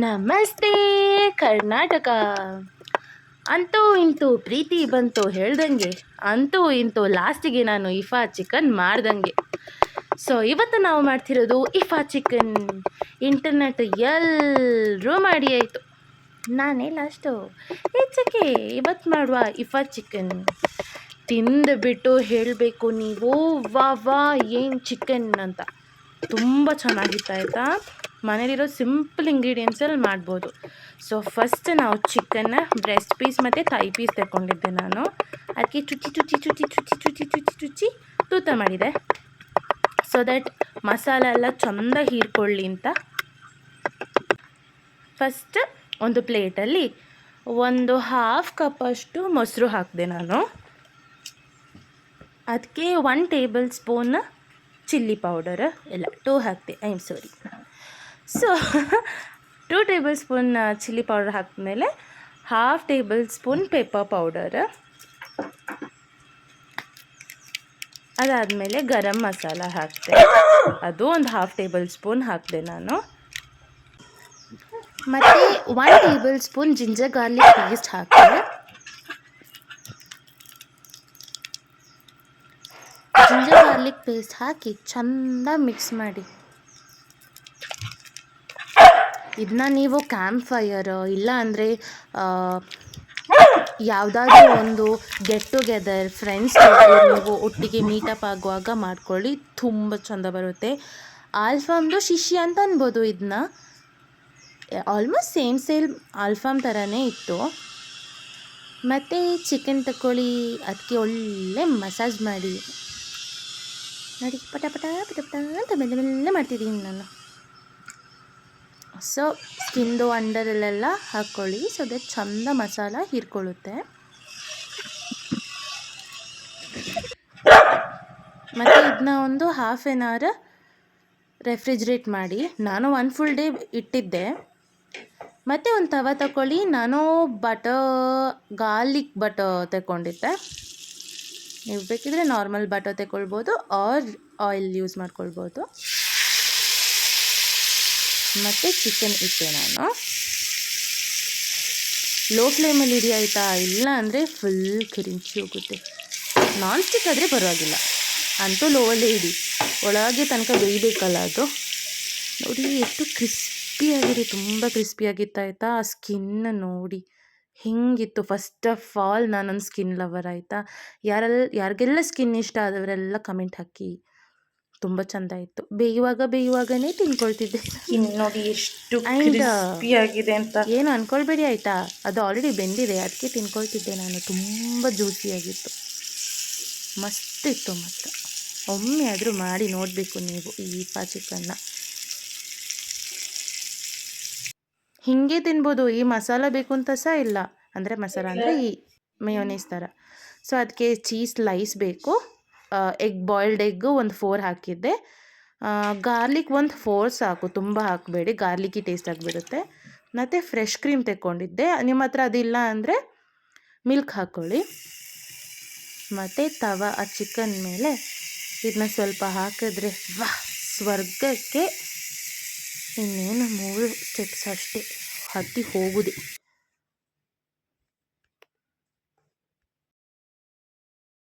ನಮಸ್ತೆ ಕರ್ನಾಟಕ. ಅಂತೂ ಇಂತೂ ಪ್ರೀತಿ ಬಂತು ಹೇಳ್ದಂಗೆ, ಅಂತೂ ಇಂತೂ ಲಾಸ್ಟಿಗೆ ನಾನು ಇಫಾ ಚಿಕನ್ ಮಾಡ್ದಂಗೆ. ಸೊ ಇವತ್ತು ನಾವು ಮಾಡ್ತಿರೋದು ಇಫಾ ಚಿಕನ್. ಇಂಟರ್ನೆಟ್ ಎಲ್ಲರೂ ಮಾಡಿ ಆಯಿತು, ನಾನೇ ಲಾಸ್ಟು. ಹೆಚ್ಚಕ್ಕೆ ಇವತ್ತು ಮಾಡುವ ಇಫಾ ಚಿಕನ್ ತಿಂದುಬಿಟ್ಟು ಹೇಳಬೇಕು ನೀವು, ವಾ ವಾ ಏನು ಚಿಕನ್ ಅಂತ. ತುಂಬ ಚೆನ್ನಾಗಿತ್ತು ಆಯಿತಾ. ಮನೇಲಿರೋ ಸಿಂಪಲ್ ಇಂಗ್ರೀಡಿಯೆಂಟ್ಸಲ್ಲಿ ಮಾಡ್ಬೋದು. ಸೊ ಫಸ್ಟ್ ನಾವು ಚಿಕನ್ನ ಬ್ರೆಸ್ಟ್ ಪೀಸ್ ಮತ್ತು ಥೈ ಪೀಸ್ ತಗೊಂಡಿದ್ದೆ ನಾನು. ಅದಕ್ಕೆ ಚುಚ್ಚಿ ಚುಚ್ಚಿ ಚುಚ್ಚಿ ಚುಚ್ಚಿ ಚುಚ್ಚಿ ಚುಚ್ಚಿ ಚುಚ್ಚಿ ತೂತ ಮಾಡಿದೆ, ಸೊ ದಟ್ ಮಸಾಲ ಎಲ್ಲ ಚೆಂದ ಹೀರ್ಕೊಳ್ಳಿ ಅಂತ. ಫಸ್ಟ್ ಒಂದು ಪ್ಲೇಟಲ್ಲಿ ಒಂದು ಹಾಫ್ ಕಪ್ಪಷ್ಟು ಮೊಸರು ಹಾಕಿದೆ ನಾನು. ಅದಕ್ಕೆ 1 ಟೇಬಲ್ ಸ್ಪೂನ್ ಚಿಲ್ಲಿ ಪೌಡರ್, ಇಲ್ಲ 2 ಹಾಕ್ತೆ, I am sorry. So 2 tablespoon chilli powder ಹಾಕಿದ್ಮೇಲೆ half tablespoon pepper powder, ಅದಾದಮೇಲೆ ಗರಂ ಮಸಾಲ ಹಾಕಿದೆ, ಅದು ಒಂದು ಹಾಫ್ ಟೇಬಲ್ ಸ್ಪೂನ್ ಹಾಕಿದೆ ನಾನು. ಮತ್ತು 1 table spoon ginger garlic paste ಹಾಕಿದೆ. ಜಿಂಜರ್ ಗಾರ್ಲಿಕ್ ಪೇಸ್ಟ್ ಹಾಕಿ ಚೆಂದ ಮಿಕ್ಸ್ ಮಾಡಿ. ಇದನ್ನ ನೀವು ಕ್ಯಾಂಪ್ ಫೈರ್ ಇಲ್ಲ ಅಂದರೆ ಯಾವುದಾದ್ರೂ ಒಂದು ಗೆಟ್ ಟುಗೆದರ್ ಫ್ರೆಂಡ್ಸ್ ನೀವು ಒಟ್ಟಿಗೆ ಮೀಟಪ್ ಆಗುವಾಗ ಮಾಡ್ಕೊಳ್ಳಿ, ತುಂಬ ಚೆಂದ ಬರುತ್ತೆ. ಆಲ್ಫಾಮ್ದು ಶಿಶಿ ಅಂತ ಅನ್ಬೋದು. ಇದನ್ನ ಆಲ್ಮೋಸ್ಟ್ ಸೇಮ್ ಆಲ್ಫಾಮ್ ಥರನೇ ಇತ್ತು. ಮತ್ತು ಚಿಕನ್ ತಗೊಳ್ಳಿ, ಅದಕ್ಕೆ ಒಳ್ಳೆ ಮಸಾಜ್ ಮಾಡಿ ನೋಡಿ. ಪಟ ಪಟ ಪಟ ಪಟ ಅಂತ ಮೆಲ್ಲ ಮೆಲ್ಲ ಮಾಡ್ತಿದ್ದೀನಿ ನಾನು. ಸೊ ಸ್ಕಿನ್ದು ಅಂಡರಲ್ಲೆಲ್ಲ ಹಾಕ್ಕೊಳ್ಳಿ, ಸೊ ದಟ್ ಚೆಂದ ಮಸಾಲ ಹೀರ್ಕೊಳ್ಳುತ್ತೆ. ಮತ್ತು ಇದನ್ನ ಒಂದು ಹಾಫ್ ಆನ್ ಅವರ್ ರೆಫ್ರಿಜ್ರೇಟ್ ಮಾಡಿ. ನಾನು 1 ಫುಲ್ ಡೇ ಇಟ್ಟಿದ್ದೆ. ಮತ್ತು ಒಂದು ತವ ತಗೊಳ್ಳಿ, ನಾನು ಗಾರ್ಲಿಕ್ ಬಟರ್ ತಗೊಂಡಿದ್ದೆ. ನೀವು ಬೇಕಿದ್ರೆ ನಾರ್ಮಲ್ ಬಟರ್ ತಗೊಳ್ಬೋದು ಆರ್ ಆಯಿಲ್ ಯೂಸ್ ಮಾಡ್ಕೊಳ್ಬೋದು. ಮತ್ತು ಚಿಕನ್ ಇಟ್ಟೆ ನಾನು. ಲೋ ಫ್ಲೇಮಲ್ಲಿ ಇಡಿ ಆಯಿತಾ, ಇಲ್ಲ ಅಂದರೆ ಫುಲ್ ಕಿರಿಂಚಿ ಹೋಗುತ್ತೆ. ನಾನ್ ಸ್ಟಿಕ್ ಆದರೆ ಪರವಾಗಿಲ್ಲ, ಅಂತೂ ಲೋವಲ್ಲೇ ಇಡಿ, ಒಳಗೆ ತನಕ ಬೇಯಬೇಕಲ್ಲ ಅದು. ನೋಡಿ ಎಷ್ಟು ಕ್ರಿಸ್ಪಿಯಾಗಿದೆ, ತುಂಬ ಕ್ರಿಸ್ಪಿಯಾಗಿತ್ತು ಆಯಿತಾ. ಆ ಸ್ಕಿನ್ ನೋಡಿ ಹಿಂಗಿತ್ತು. ಫಸ್ಟ್ ಆಫ್ ಆಲ್ ನಾನೊಂದು ಸ್ಕಿನ್ ಲವರ್ ಆಯಿತಾ. ಯಾರಿಗೆಲ್ಲ ಸ್ಕಿನ್ ಇಷ್ಟ ಆದವರೆಲ್ಲ ಕಮೆಂಟ್ ಹಾಕಿ. ತುಂಬ ಚೆಂದ ಇತ್ತು. ಬೇಯುವಾಗನೇ ತಿನ್ಕೊಳ್ತಿದ್ದೆ ನೋಡಿ ಎಷ್ಟು ಕ್ರಿಸ್ಪಿಯಾಗಿದೆ ಅಂತ. ಏನು ಅಂದ್ಕೊಳ್ಬೇಡಿ ಆಯಿತಾ, ಅದು ಆಲ್ರೆಡಿ ಬೆಂದಿದೆ, ಅದಕ್ಕೆ ತಿನ್ಕೊಳ್ತಿದ್ದೆ ನಾನು. ತುಂಬ ಜ್ಯೂಸಿಯಾಗಿತ್ತು, ಮಸ್ತ್ ಇತ್ತು. ಮಾತ್ರ ಒಮ್ಮೆ ಆದರೂ ಮಾಡಿ ನೋಡಬೇಕು ನೀವು ಈ ಇಫಾ ಚಿಕನ್ನ. ಹೀಗೆ ತಿನ್ಬೋದು, ಈ ಮಸಾಲ ಬೇಕು ಅಂತ ಸಹ ಇಲ್ಲ. ಅಂದರೆ ಮಸಾಲ ಅಂದರೆ ಈ ಮೇಯೋನೀಸ್ ಥರ. ಸೊ ಅದಕ್ಕೆ ಚೀಸ್ ಸ್ಲೈಸ್ ಬೇಕು. ಬಾಯ್ಲ್ಡ್ ಎಗ್ಗು ಒಂದು 4 ಹಾಕಿದ್ದೆ. ಗಾರ್ಲಿಕ್ ಒಂದು 4 ಸಾಕು, ತುಂಬ ಹಾಕಬೇಡಿ, ಗಾರ್ಲಿಕ್ಕಿ ಟೇಸ್ಟ್ ಆಗಿಬಿಡುತ್ತೆ. ಮತ್ತು ಫ್ರೆಶ್ ಕ್ರೀಮ್ ತೆಕ್ಕೊಂಡಿದ್ದೆ. ನಿಮ್ಮ ಹತ್ರ ಅದಿಲ್ಲ ಅಂದರೆ ಮಿಲ್ಕ್ ಹಾಕ್ಕೊಳ್ಳಿ. ಮತ್ತು ಆ ಚಿಕನ್ ಮೇಲೆ ಇದನ್ನ ಸ್ವಲ್ಪ ಹಾಕಿದ್ರೆ ವಾಹ್, ಸ್ವರ್ಗಕ್ಕೆ ಇನ್ನೇನು 3 ಸ್ಟೆಪ್ಸ್ ಅಷ್ಟೇ, ಹತ್ತಿ ಹೋಗುದೆ.